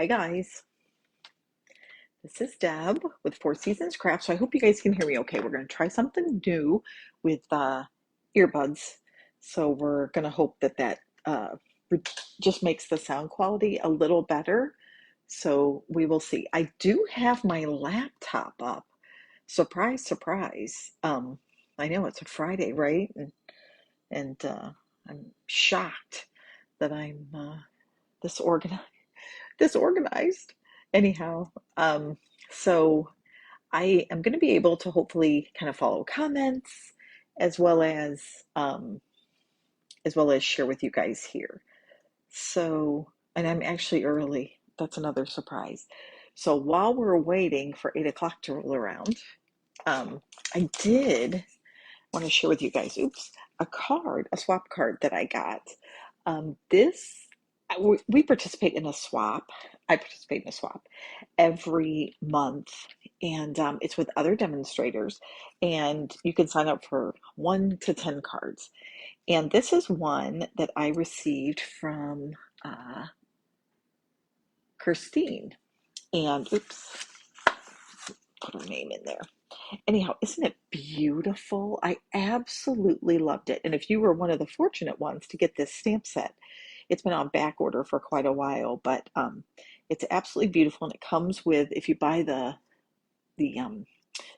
Hi guys, this is Deb with Four Seasons Crafts. So I hope you guys can hear me okay. We're going to try something new with earbuds. So we're going to hope that re- just makes the sound quality a little better. So we will see. I do have my laptop up. Surprise, surprise. I know it's a Friday, right? And I'm shocked that I'm disorganized disorganized. Anyhow, so I am going to be able to hopefully kind of follow comments as well as um, as well as share with you guys here. So, and I'm actually early. That's another surprise. So while we're waiting for 8 o'clock to roll around, um, I did want to share with you guys, a swap card that I got. This, we participate in a swap. I participate in a swap every month, and it's with other demonstrators, and you can sign up for 1 to 10 cards. And this is one that I received from uh, Christine, and put her name in there. Anyhow, isn't it beautiful? I absolutely loved it. And if you were one of the fortunate ones to get this stamp set, it's been on back order for quite a while, but it's absolutely beautiful. And it comes with, if you buy the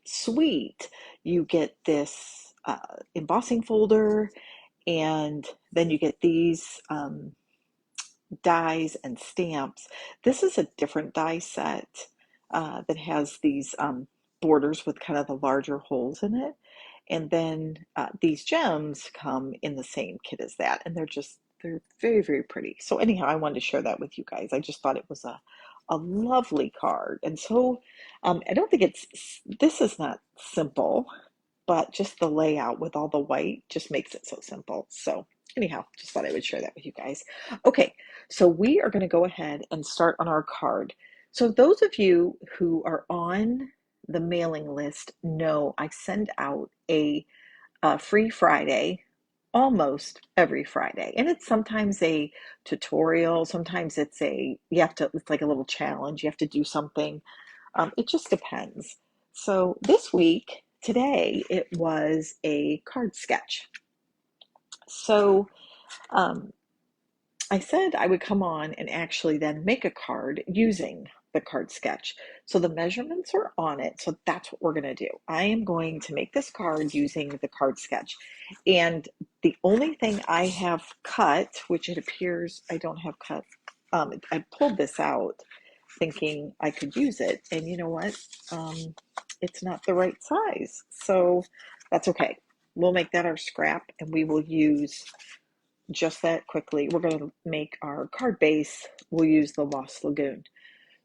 suite, you get this embossing folder, and then you get these dies and stamps. This is a different die set that has these borders with kind of the larger holes in it. And then these gems come in the same kit as that, and they're very, very pretty. So anyhow, I wanted to share that with you guys. I just thought it was a lovely card. And so I don't think this is not simple, but just the layout with all the white just makes it so simple. So anyhow, just thought I would share that with you guys. Okay, so we are going to go ahead and start on our card. So those of you who are on the mailing list know I send out a free Friday almost every Friday. And it's sometimes a tutorial, sometimes it's like a little challenge. You have to do something. It just depends. So this week, today, it was a card sketch. So um, I said I would come on and actually then make a card using the card sketch. So the measurements are on it. So that's what we're going to do. I am going to make this card using the card sketch. And the only thing I have cut, which it appears I don't have cut, I pulled this out thinking I could use it. And you know what? It's not the right size. So that's okay. We'll make that our scrap, and we will use just that quickly. We're going to make our card base. We'll use the Lost Lagoon.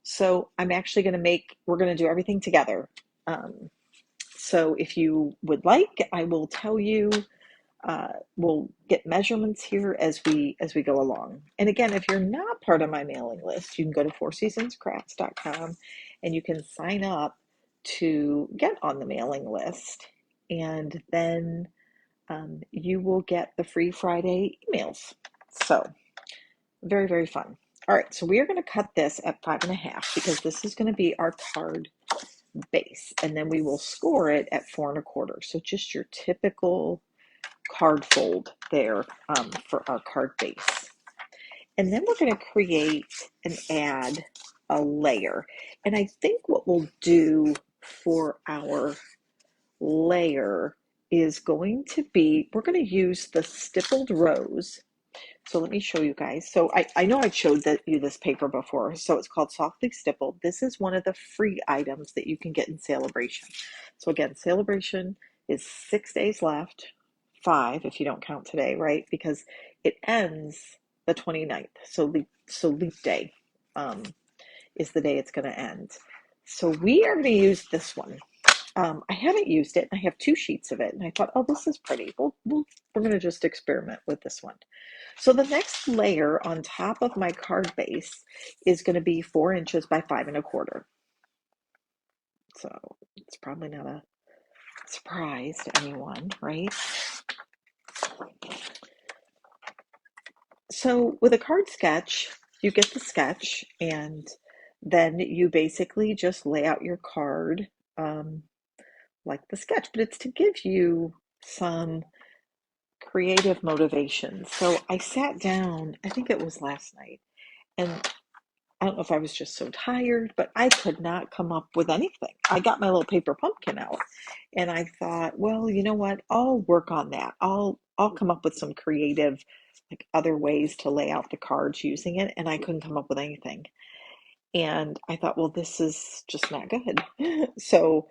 So we're going to do everything together. So if you would like, I will tell you, we'll get measurements here as we go along. And again, if you're not part of my mailing list, you can go to fourseasonscrafts.com and you can sign up to get on the mailing list. And then you will get the free Friday emails. So very, very fun. All right, so we are going to cut this at 5.5 because this is going to be our card base, and then we will score it at 4.25. So just your typical card fold there for our card base. And then we're going to create and add a layer. And I think what we'll do for our layer is going to be, we're going to use the stippled rose. So let me show you guys. So I know I showed you this paper before. So it's called Softly Stippled. This is one of the free items that you can get in Celebration. So again, Celebration is 6 days left, 5 if you don't count today, right? Because it ends the 29th. So leap day is the day it's going to end. So we are going to use this one. I haven't used it. I have 2 sheets of it, and I thought, oh, this is pretty. We're going to just experiment with this one. So the next layer on top of my card base is going to be 4 inches by 5.25. So it's probably not a surprise to anyone, right? So with a card sketch, you get the sketch, and then you basically just lay out your card um, like the sketch, but it's to give you some creative motivation. So I sat down, I think it was last night, and I don't know if I was just so tired, but I could not come up with anything. I got my little paper pumpkin out and I thought, well, you know what? I'll work on that. I'll come up with some creative like other ways to lay out the cards using it, and I couldn't come up with anything. And I thought, well, this is just not good. So,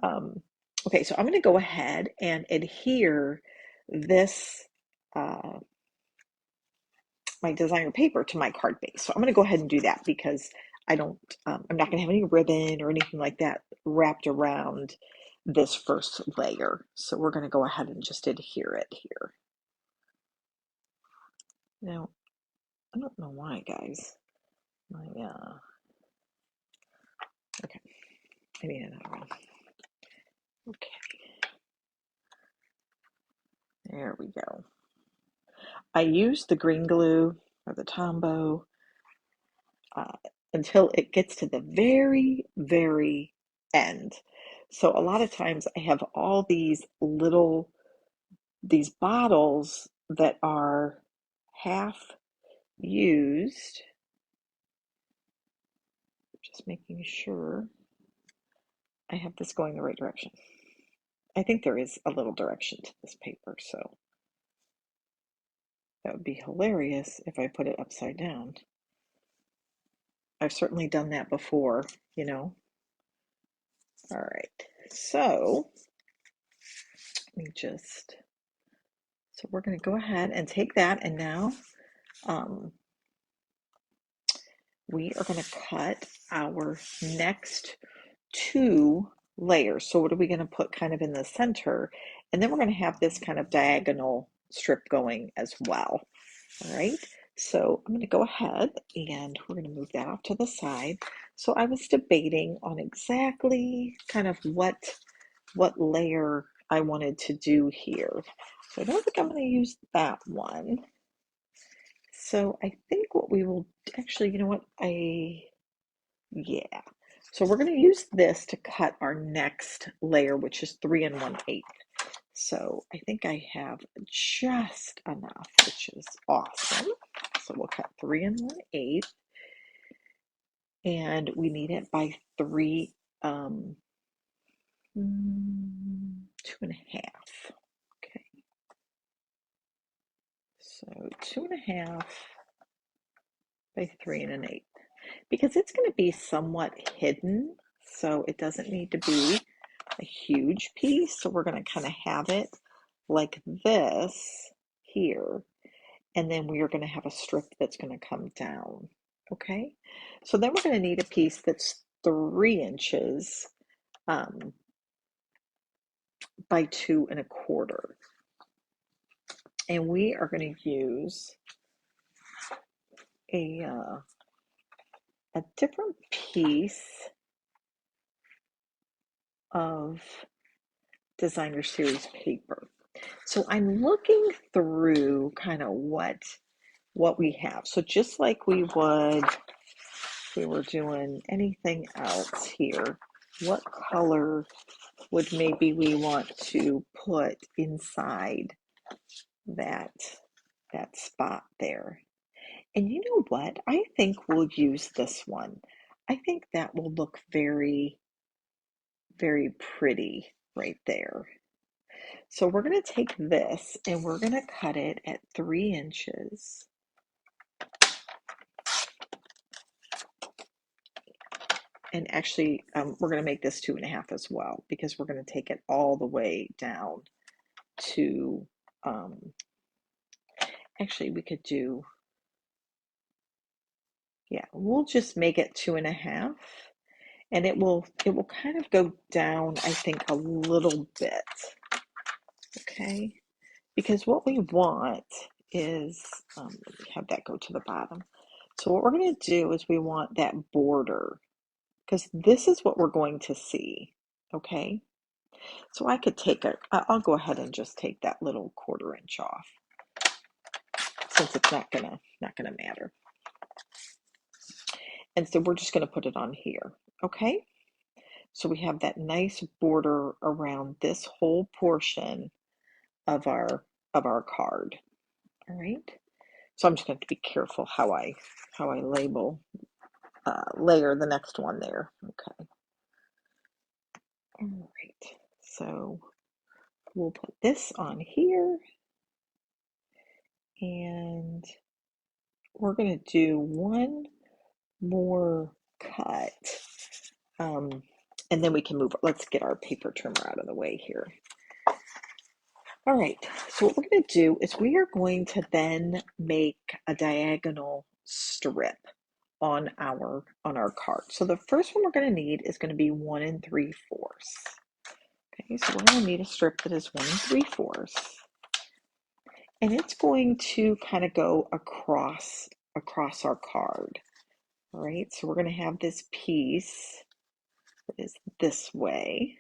um, okay, so I'm going to go ahead and adhere this my designer paper to my card base. So I'm going to go ahead and do that because I'm not going to have any ribbon or anything like that wrapped around this first layer. So we're going to go ahead and just adhere it here. Now, I don't know why, guys. My, okay, I need another one. Okay, there we go. I used the green glue or the Tombow uh, until it gets to the very, very end. So a lot of times I have all these bottles that are half used. Just making sure I have this going the right direction. I think there is a little direction to this paper, so that would be hilarious if I put it upside down. I've certainly done that before, you know. All right, so let me just, so we're going to go ahead and take that, and now um, we are going to cut our next two layers. So what are we going to put kind of in the center? And then we're going to have this kind of diagonal strip going as well. All right. So I'm going to go ahead and we're going to move that off to the side. So I was debating on exactly kind of what layer I wanted to do here. So I don't think I'm going to use that one. So I think what we will actually, you know what? Yeah. So we're going to use this to cut our next layer, which is 3 1/8. So I think I have just enough, which is awesome. So we'll cut 3 1/8, and we need it by 3, 2.5. Okay. So 2.5 by 3 1/8, because it's going to be somewhat hidden, so it doesn't need to be a huge piece. So we're going to kind of have it like this here, and then we are going to have a strip that's going to come down. Okay, so then we're going to need a piece that's 3 inches by 2 1/4, and we are going to use a different piece of designer series paper. So I'm looking through kind of what we have. So just like we would if we were doing anything else here, what color would maybe we want to put inside that spot there? And you know what? I think we'll use this one. I think that will look very, very pretty right there. So we're going to take this and we're going to cut it at 3 inches. And actually, we're going to make this 2.5 as well, because we're going to take it all the way down to, actually, we could do, yeah, we'll just make it 2.5, and it will kind of go down, I think, a little bit. Okay, because what we want is, let me have that go to the bottom. So what we're going to do is we want that border, because this is what we're going to see. Okay, so I could take I'll go ahead and just take that little 1/4 inch off, since it's not gonna matter. And so we're just going to put it on here. Okay. So we have that nice border around this whole portion of our card. All right. So I'm just going to be careful how I label layer the next one there. Okay. All right. So we'll put this on here, and we're going to do one more cut, and then we can move. Let's get our paper trimmer out of the way here. All right, so what we're going to do is we are going to then make a diagonal strip on our card. So the first one we're going to need is going to be 1 3/4. Okay, so we're going to need a strip that is 1 3/4, and it's going to kind of go across our card. All right, so we're going to have this piece that is this way.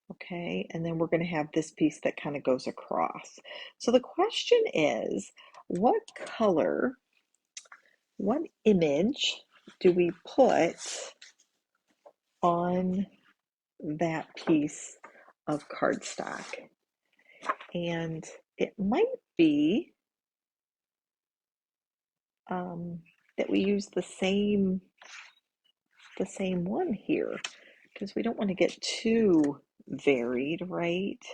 Okay, and then we're going to have this piece that kind of goes across. So the question is, what color, what image do we put on that piece of cardstock? And it might be that we use the same one here, because we don't want to get too varied, right?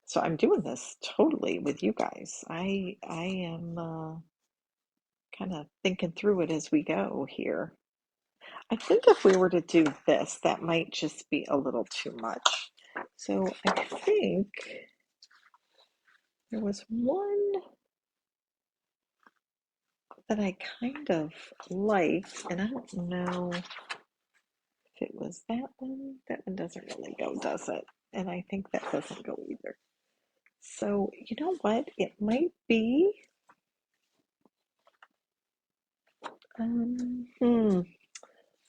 So I'm doing this totally with you guys. I am kind of thinking through it as we go here. I think if we were to do this, that might just be a little too much. So I think there was one that I kind of liked, and I don't know if it was that one. That one doesn't really go, does it? And I think that doesn't go either. So you know what? It might be.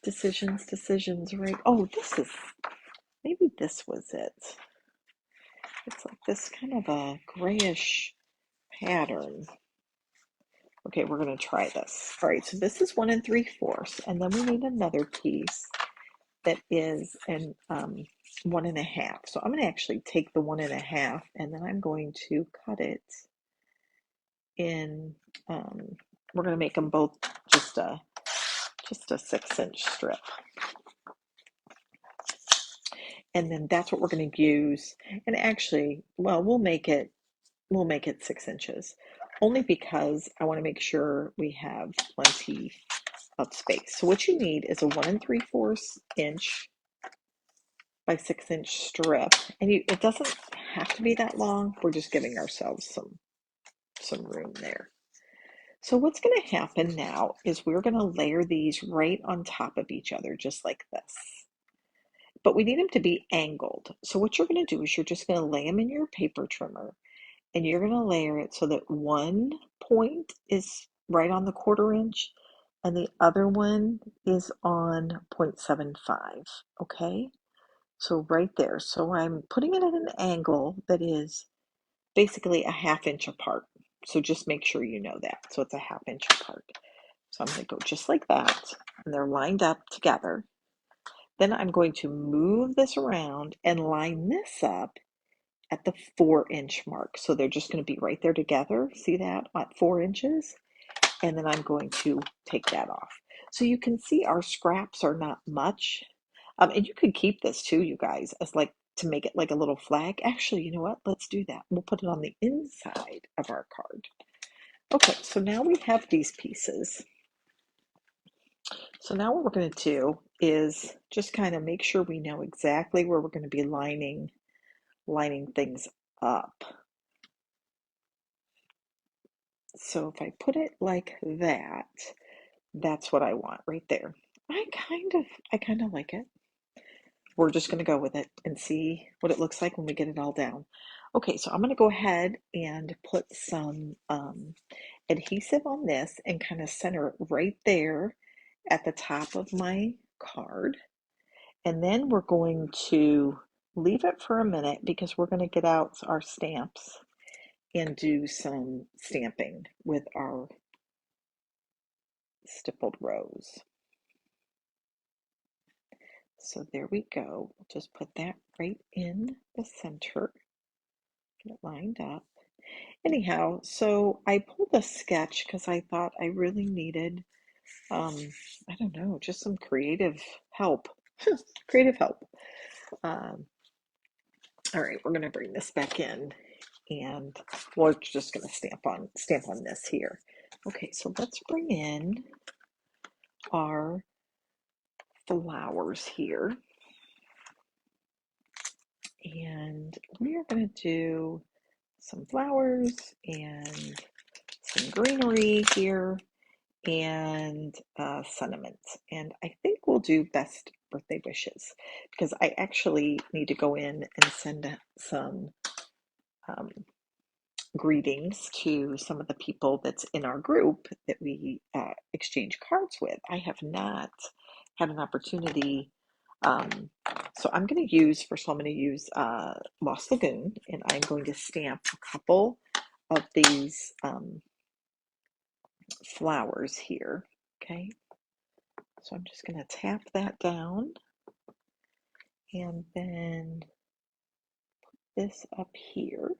Decisions, right? Oh, maybe this was it. It's like this kind of a grayish pattern. Okay, we're going to try this. All right, so this is 1 3/4, and then we need another piece that is an 1 1/2. So I'm going to actually take the 1 1/2, and then I'm going to cut it in. We're going to make them both just a 6-inch strip, and then that's what we're going to use. And actually, well, we'll make it 6 inches, only because I want to make sure we have plenty of space. So what you need is a 1 3/4 inch by 6-inch strip, and it doesn't have to be that long. We're just giving ourselves some room there. So what's going to happen now is we're going to layer these right on top of each other, just like this. But we need them to be angled. So what you're going to do is you're just going to lay them in your paper trimmer, and you're going to layer it so that one point is right on the 1/4 inch and the other one is on 0.75. Okay, so right there. So I'm putting it at an angle that is basically a 1/2 inch apart. So just make sure you know that. So it's a 1/2 inch apart. So I'm going to go just like that, and they're lined up together. Then I'm going to move this around and line this up at the 4-inch mark. So they're just going to be right there together. See that at 4 inches? And then I'm going to take that off. So you can see our scraps are not much. And you could keep this too, you guys, as like to make it like a little flag. Actually, you know what? Let's do that. We'll put it on the inside of our card. Okay, so now we have these pieces. So now what we're going to do is just kind of make sure we know exactly where we're going to be lining things up. So if I put it like that, that's what I want right there. I kind of like it. We're just going to go with it and see what it looks like when we get it all down. Okay, so I'm going to go ahead and put some adhesive on this and kind of center it right there at the top of my card. And then we're going to leave it for a minute because we're going to get out our stamps and do some stamping with our stippled rows. So there we go. We'll just put that right in the center, get it lined up. Anyhow, so I pulled a sketch because I thought I really needed, I don't know, just some creative help. Creative help. Um, all right, we're going to bring this back in, and we're just going to stamp on this here. Okay, so let's bring in our flowers here, and we are going to do some flowers and some greenery here and sentiment. And I think we'll do best birthday wishes because I actually need to go in and send some um, greetings to some of the people that's in our group that we exchange cards with. I have not had an opportunity. So I'm going to use, first of all, I'm going to use Lost Lagoon, and I'm going to stamp a couple of these flowers here. Okay, so I'm just going to tap that down and then put this up here.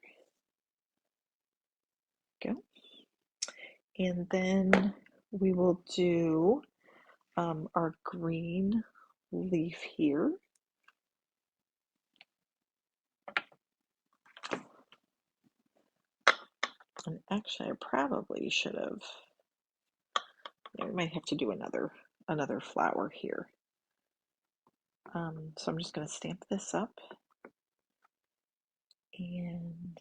Go. And then we will do our green leaf here. And actually, I probably should have, we might have to do another flower here. So I'm just going to stamp this up and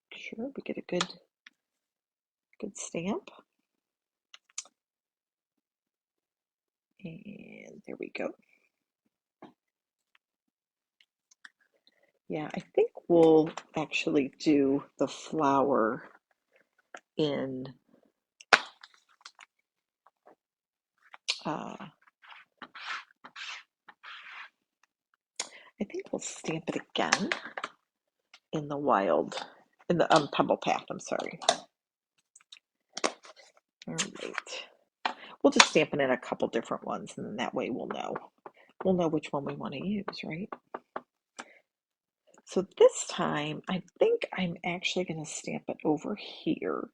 make sure we get a good stamp. And there we go. Yeah, I think we'll actually do the flower in I think we'll stamp it again in the pebble path, I'm sorry. All right. We'll just stamp it in a couple different ones, and then that way we'll know which one we want to use, right? So this time, I think I'm actually going to stamp it over here.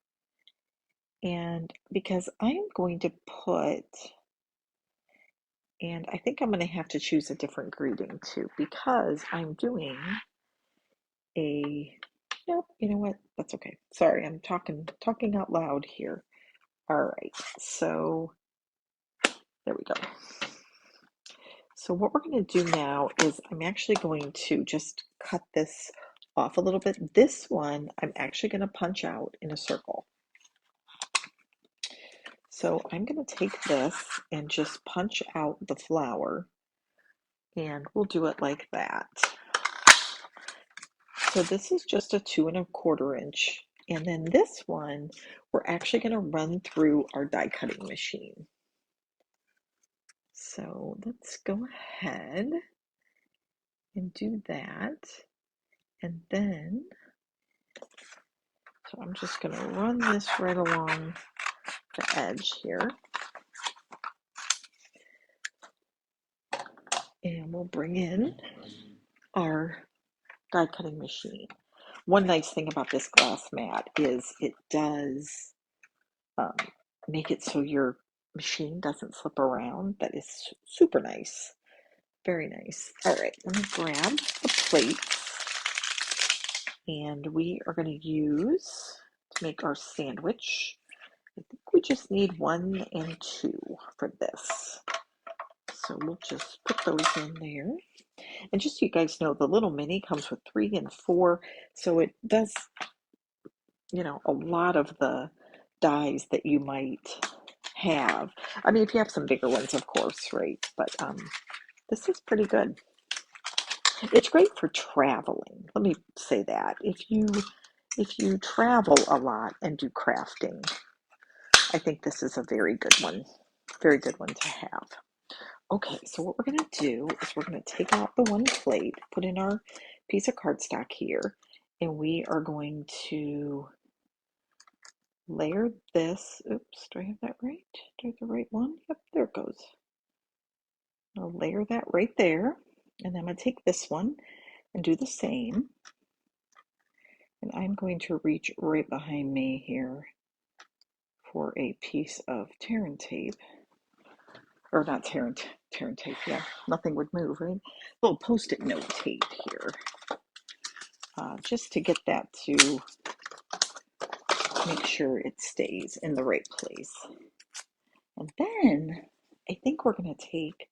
And because I am going to put, and I think I'm going to have to choose a different greeting too, because I'm doing nope, you know what? That's okay. Sorry, I'm talking out loud here. All right, so there we go. So what we're going to do now is I'm actually going to just cut this off a little bit. This one I'm actually going to punch out in a circle. So I'm going to take this and just punch out the flower, and we'll do it like that. So this is just a 2 1/4 inch. And then this one, we're actually going to run through our die cutting machine. So let's go ahead and do that. And then, so I'm just going to run this right along the edge here. And we'll bring in our die cutting machine. One nice thing about this glass mat is it does make it so your machine doesn't slip around. That is super nice. Very nice. All right, let me grab the plate, and we are going to use to make our sandwich. I think we just need 1 and 2 for this. So we'll just put those in there. And just so you guys know, the little mini comes with 3 and 4, so it does, a lot of the dies that you might have. I mean, if you have some bigger ones, of course, right? But this is pretty good. It's great for traveling. Let me say that. If you travel a lot and do crafting, I think this is a very good one. Very good one to have. Okay, so what we're going to do is we're going to take out the one plate, put in our piece of cardstock here, and we are going to layer this. Oops, do I have that right? Do I have the right one? Yep, there it goes. I'll layer that right there. And then I'm going to take this one and do the same. And I'm going to reach right behind me here for a piece of tear and tape. Or not tear and tape, yeah. Nothing would move, right? A little post-it note tape here. Just to get that to make sure it stays in the right place. And then I think we're going to take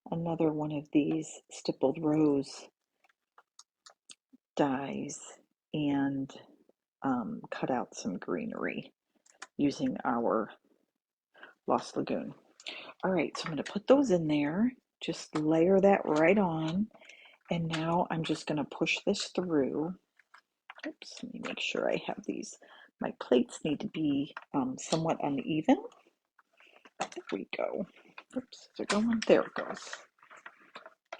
another one of these Stippled Rose dies and cut out some greenery using our Lost Lagoon. All right, so I'm going to put those in there, just layer that right on, and now I'm just going to push this through. Oops, let me make sure I have these. My plates need to be somewhat uneven. There we go. Oops, is it going? There it goes.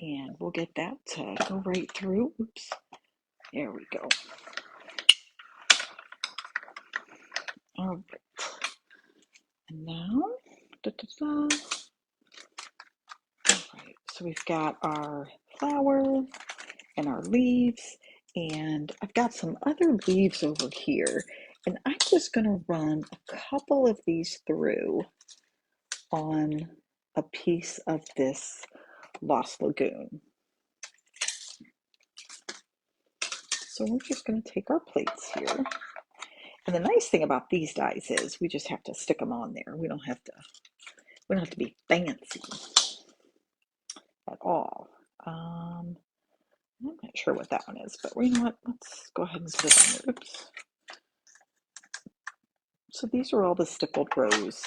And we'll get that to go right through. Oops, there we go. All right, and now, all right, so we've got our flower and our leaves, and I've got some other leaves over here, and I'm just going to run a couple of these through on a piece of this Lost Lagoon. So we're just going to take our plates here. And the nice thing about these dies is we just have to stick them on there. We don't have to be fancy at all. I'm not sure what that one is, but you know what? Let's go ahead and put it on there. Oops. So these are all the Stippled Rose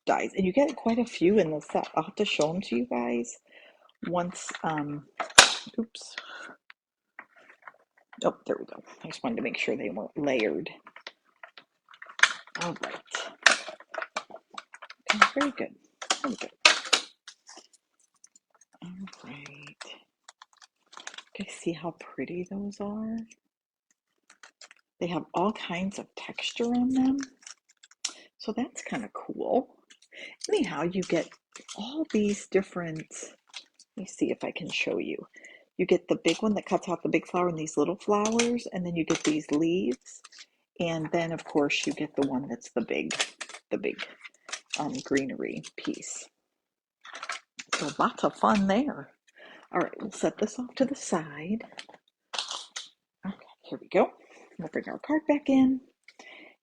dies, and you get quite a few in the set. I'll have to show them to you guys once. Oops. Oh, there we go. I just wanted to make sure they weren't layered. All right. Okay, very good. Very good. All right. Okay, see how pretty those are? They have all kinds of texture on them. So that's kind of cool. Anyhow, you get all these different, let me see if I can show you. You get the big one that cuts out the big flower and these little flowers, and then you get these leaves. And then of course you get the one that's the big greenery piece. So lots of fun there. All right, we'll set this off to the side. Okay, here we go. We'll bring our card back in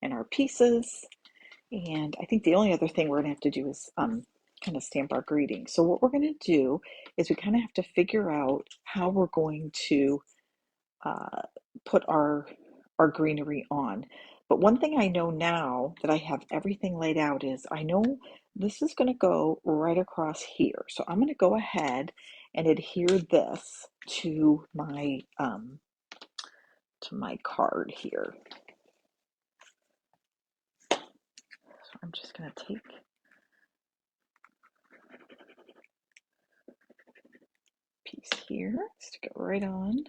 and our pieces. And I think the only other thing we're going to have to do is kind of stamp our greeting. So what we're going to do is we kind of have to figure out how we're going to put our greenery on. But one thing I know now that I have everything laid out is I know this is going to go right across here. So I'm going to go ahead and adhere this to my card here. So I'm just going to take a piece here, stick it right on.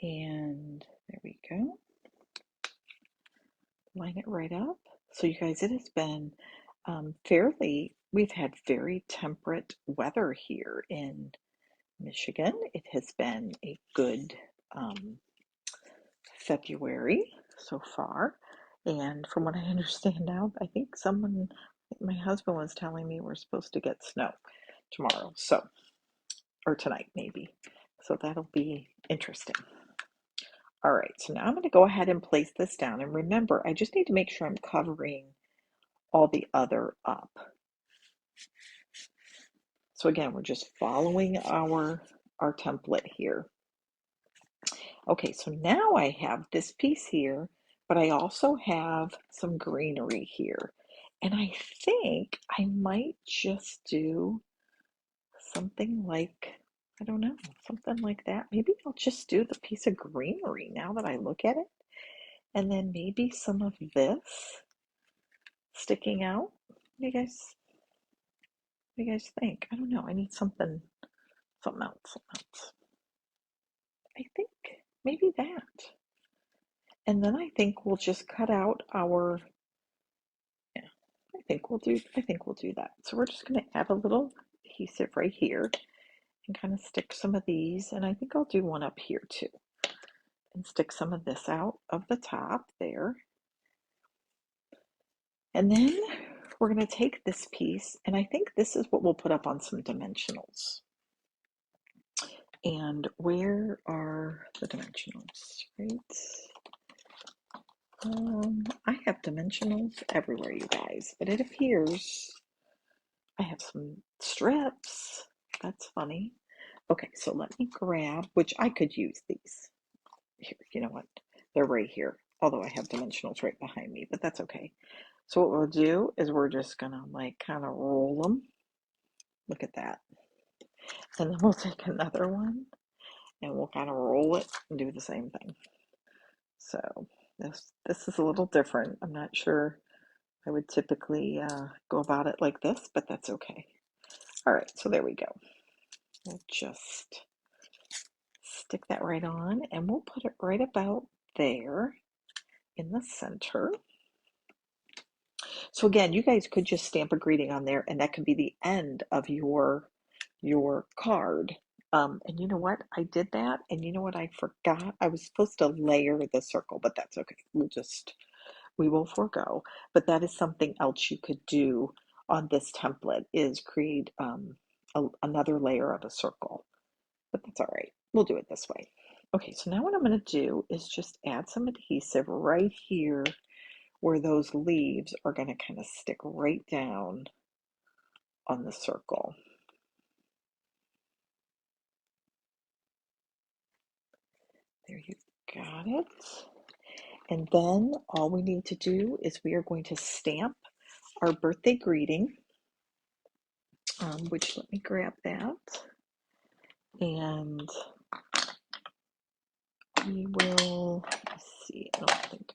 And there we go. Line it right up. So you guys, it has been we've had very temperate weather here in Michigan. It has been a good February so far. And from what I understand now, I think my husband was telling me we're supposed to get snow tomorrow. So, or tonight maybe. So that'll be interesting. All right, so now I'm going to go ahead and place this down. And remember, I just need to make sure I'm covering all the other up. So again, we're just following our template here. Okay, so now I have this piece here, but I also have some greenery here. And I think I might just do something like, I don't know, something like that. Maybe I'll just do the piece of greenery now that I look at it. And then maybe some of this sticking out. You guys, What do you guys think? I don't know. I need something else. I think maybe that. And then I think we'll just cut out our, yeah, I think we'll do that. So we're just going to add a little adhesive right here and kind of stick some of these. And I think I'll do one up here too. And stick some of this out of the top there. And then we're going to take this piece, and I think this is what we'll put up on some dimensionals. And where are the dimensionals, right? I have dimensionals everywhere, you guys, but it appears I have some strips. That's funny. Okay, so let me grab, which I could use these. Here, you know what? They're right here, although I have dimensionals right behind me, but that's okay. So what we'll do is we're just gonna like kind of roll them. Look at that. And then we'll take another one and we'll kind of roll it and do the same thing. So this is a little different. I'm not sure I would typically go about it like this, but that's okay. All right, so there we go. We'll just stick that right on and we'll put it right about there in the center. So again, you guys could just stamp a greeting on there and that could be the end of your card. And you know what? I did that, and you know what I forgot? I was supposed to layer the circle, but that's okay. We will forego. But that is something else you could do on this template is create another layer of a circle. But that's all right. We'll do it this way. Okay, so now what I'm going to do is just add some adhesive right here where those leaves are going to kind of stick right down on the circle. There you got it. And then all we need to do is we are going to stamp our birthday greeting, which let me grab that. And we will, let's see, I don't think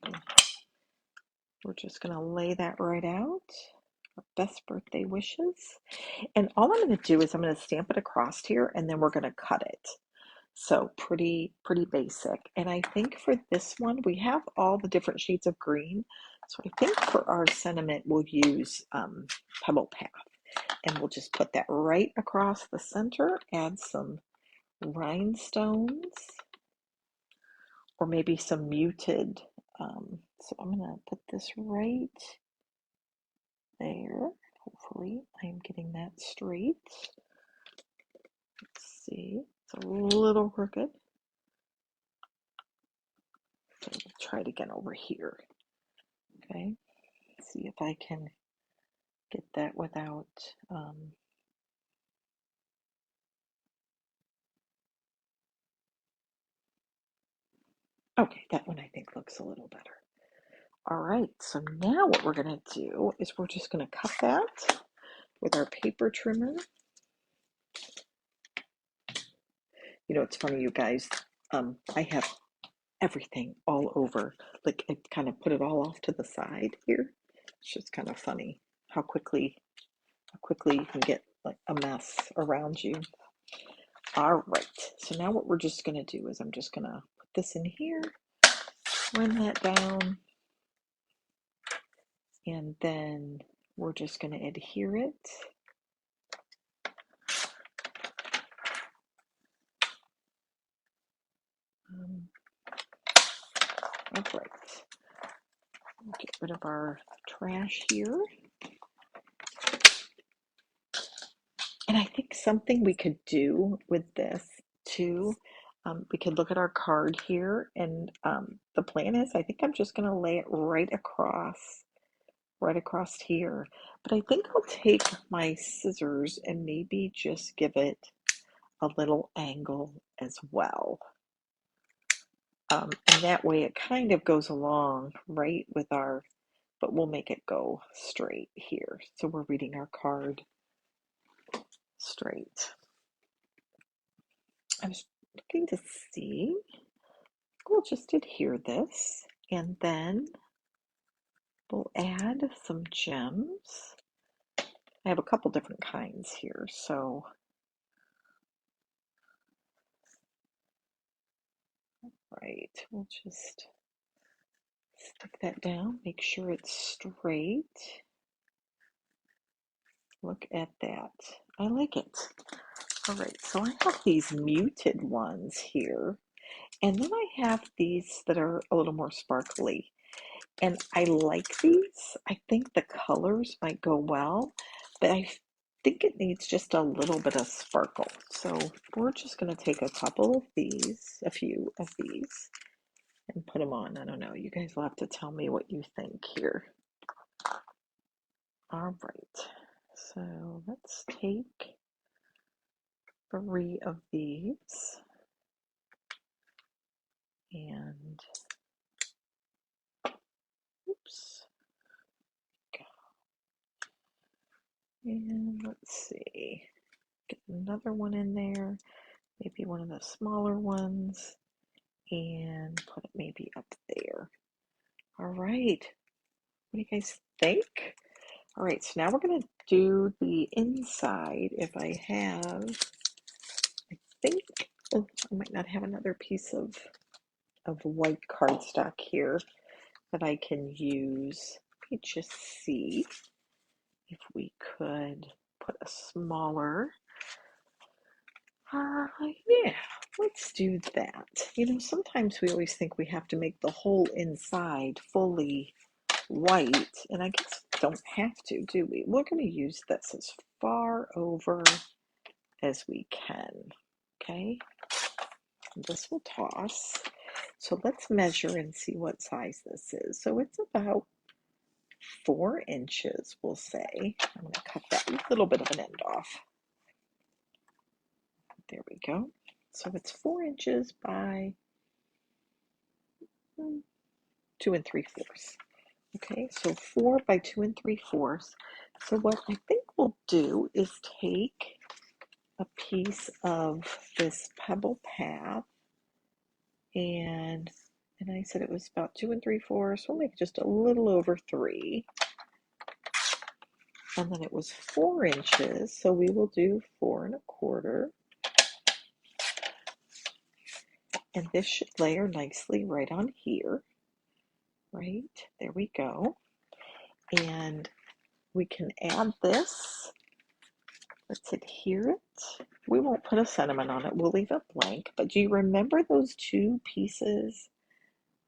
we're just going to lay that right out. Our best birthday wishes. And all I'm going to do is I'm going to stamp it across here and then we're going to cut it. So pretty basic. And I think for this one, we have all the different shades of green. So I think for our sentiment, we'll use Pebble Path. And we'll just put that right across the center, add some rhinestones, or maybe some muted. So I'm going to put this right there. Hopefully I'm getting that straight. Let's see, it's a little crooked. So we'll try it again over here. Okay, let's see if I can get that without okay, that one I think looks a little better. All right, so now what we're going to do is we're just going to cut that with our paper trimmer. You know, it's funny, you guys, I have everything all over. Like, I kind of put it all off to the side here. It's just kind of funny how quickly you can get like a mess around you. All right, so now what we're just going to do is I'm just going to put this in here, run that down, and then we're just going to adhere it. All right, get rid of our trash here. And I think something we could do with this too, we could look at our card here, and the plan is I think I'm just going to lay it right across here. But I think I'll take my scissors and maybe just give it a little angle as well. And that way it kind of goes along right with our, but we'll make it go straight here. So we're reading our card straight. I was looking to see, we'll just adhere this and then we'll add some gems. I have a couple different kinds here, so right, we'll just stick that down, make sure it's straight. Look at that. I like it. All right, so I have these muted ones here, and then I have these that are a little more sparkly. And I like these. I think the colors might go well, but I think it needs just a little bit of sparkle. So we're just going to take a couple of these, a few of these, and put them on. I don't know. You guys will have to tell me what you think here. All right. So let's take 3 of these and oops. And let's see. Get another one in there. Maybe one of the smaller ones. And put it maybe up there. All right. What do you guys think? All right, so now we're going to do the inside. If I have, I think, oh, I might not have another piece of white cardstock here that I can use. Let me just see if we could put a smaller. Yeah, let's do that. You know, sometimes we always think we have to make the whole inside fully white, and I guess don't have to, do we? We're going to use this as far over as we can. Okay, this will toss. So let's measure and see what size this is. So it's about 4 inches, we'll say. I'm going to cut that little bit of an end off. There we go. So it's 4 inches by 2 3/4. Okay, so 4 by 2 3/4. So what I think we'll do is take a piece of this pebble path and I said it was about 2 3/4. We'll make just a little over 3. And then it was 4 inches, so we will do 4 1/4. And this should layer nicely right on here. Right, there we go. And we can add this. Let's adhere it. We won't put a sentiment on it. We'll leave it blank. But do you remember those 2 pieces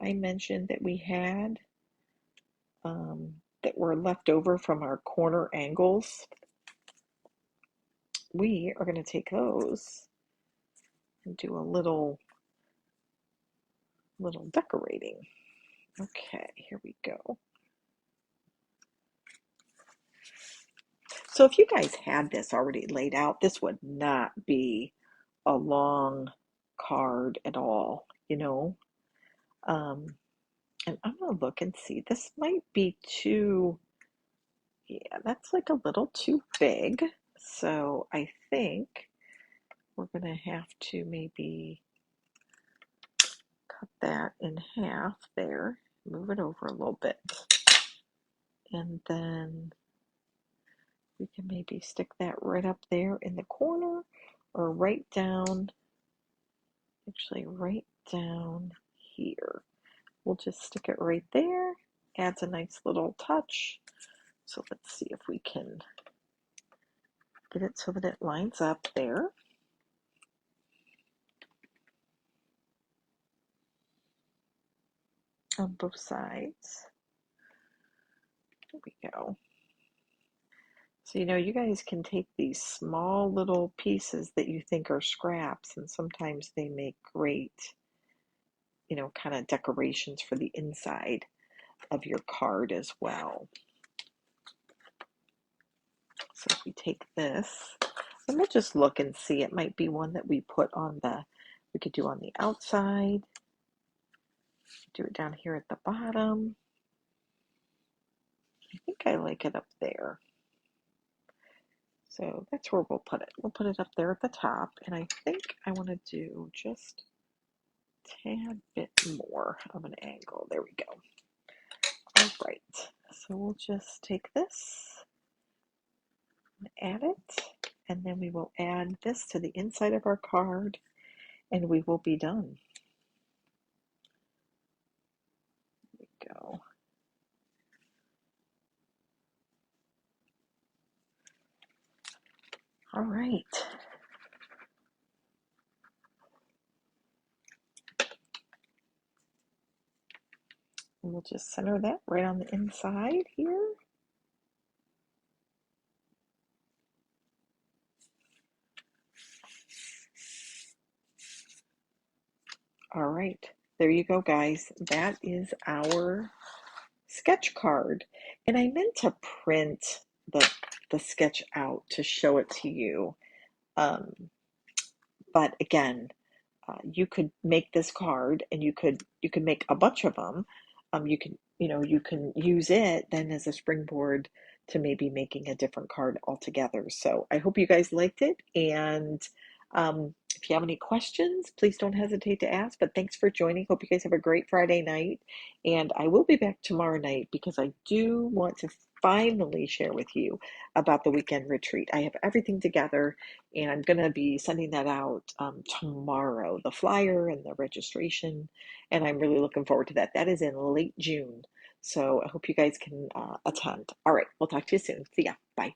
I mentioned that we had that were left over from our corner angles? We are going to take those and do a little decorating. Okay, here we go. So if you guys had this already laid out, this would not be a long card at all, you know. And I'm going to look and see. This might be too, yeah, that's like a little too big. So I think we're going to have to maybe cut that in half there, move it over a little bit. And then we can maybe stick that right up there in the corner or right down, actually right down here. We'll just stick it right there. Adds a nice little touch. So let's see if we can get it so that it lines up there. On both sides. There we go. So, you know, you guys can take these small little pieces that you think are scraps, and sometimes they make great, you know, kind of decorations for the inside of your card as well. So if we take this, and we'll just look and see, it might be one that we put on the, we could do on the outside, do it down here at the bottom. I think I like it up there. So that's where we'll put it. We'll put it up there at the top, and I think I want to do just a tad bit more of an angle. There we go. All right, so we'll just take this add it, and then we will add this to the inside of our card, and we will be done. There we go. All right. And we'll just center that right on the inside here. All right, there you go, guys. That is our sketch card. And I meant to print the sketch out to show it to you. Um, but again, you could make this card, and you could make a bunch of them. You can use it then as a springboard to maybe making a different card altogether. So I hope you guys liked it, and if you have any questions, please don't hesitate to ask. But thanks for joining. Hope you guys have a great Friday night, and I will be back tomorrow night because I do want to finally share with you about the weekend retreat. I have everything together, and I'm going to be sending that out tomorrow, the flyer and the registration, and I'm really looking forward to that. That is in late June, so I hope you guys can attend. All right, we'll talk to you soon. See ya. Bye.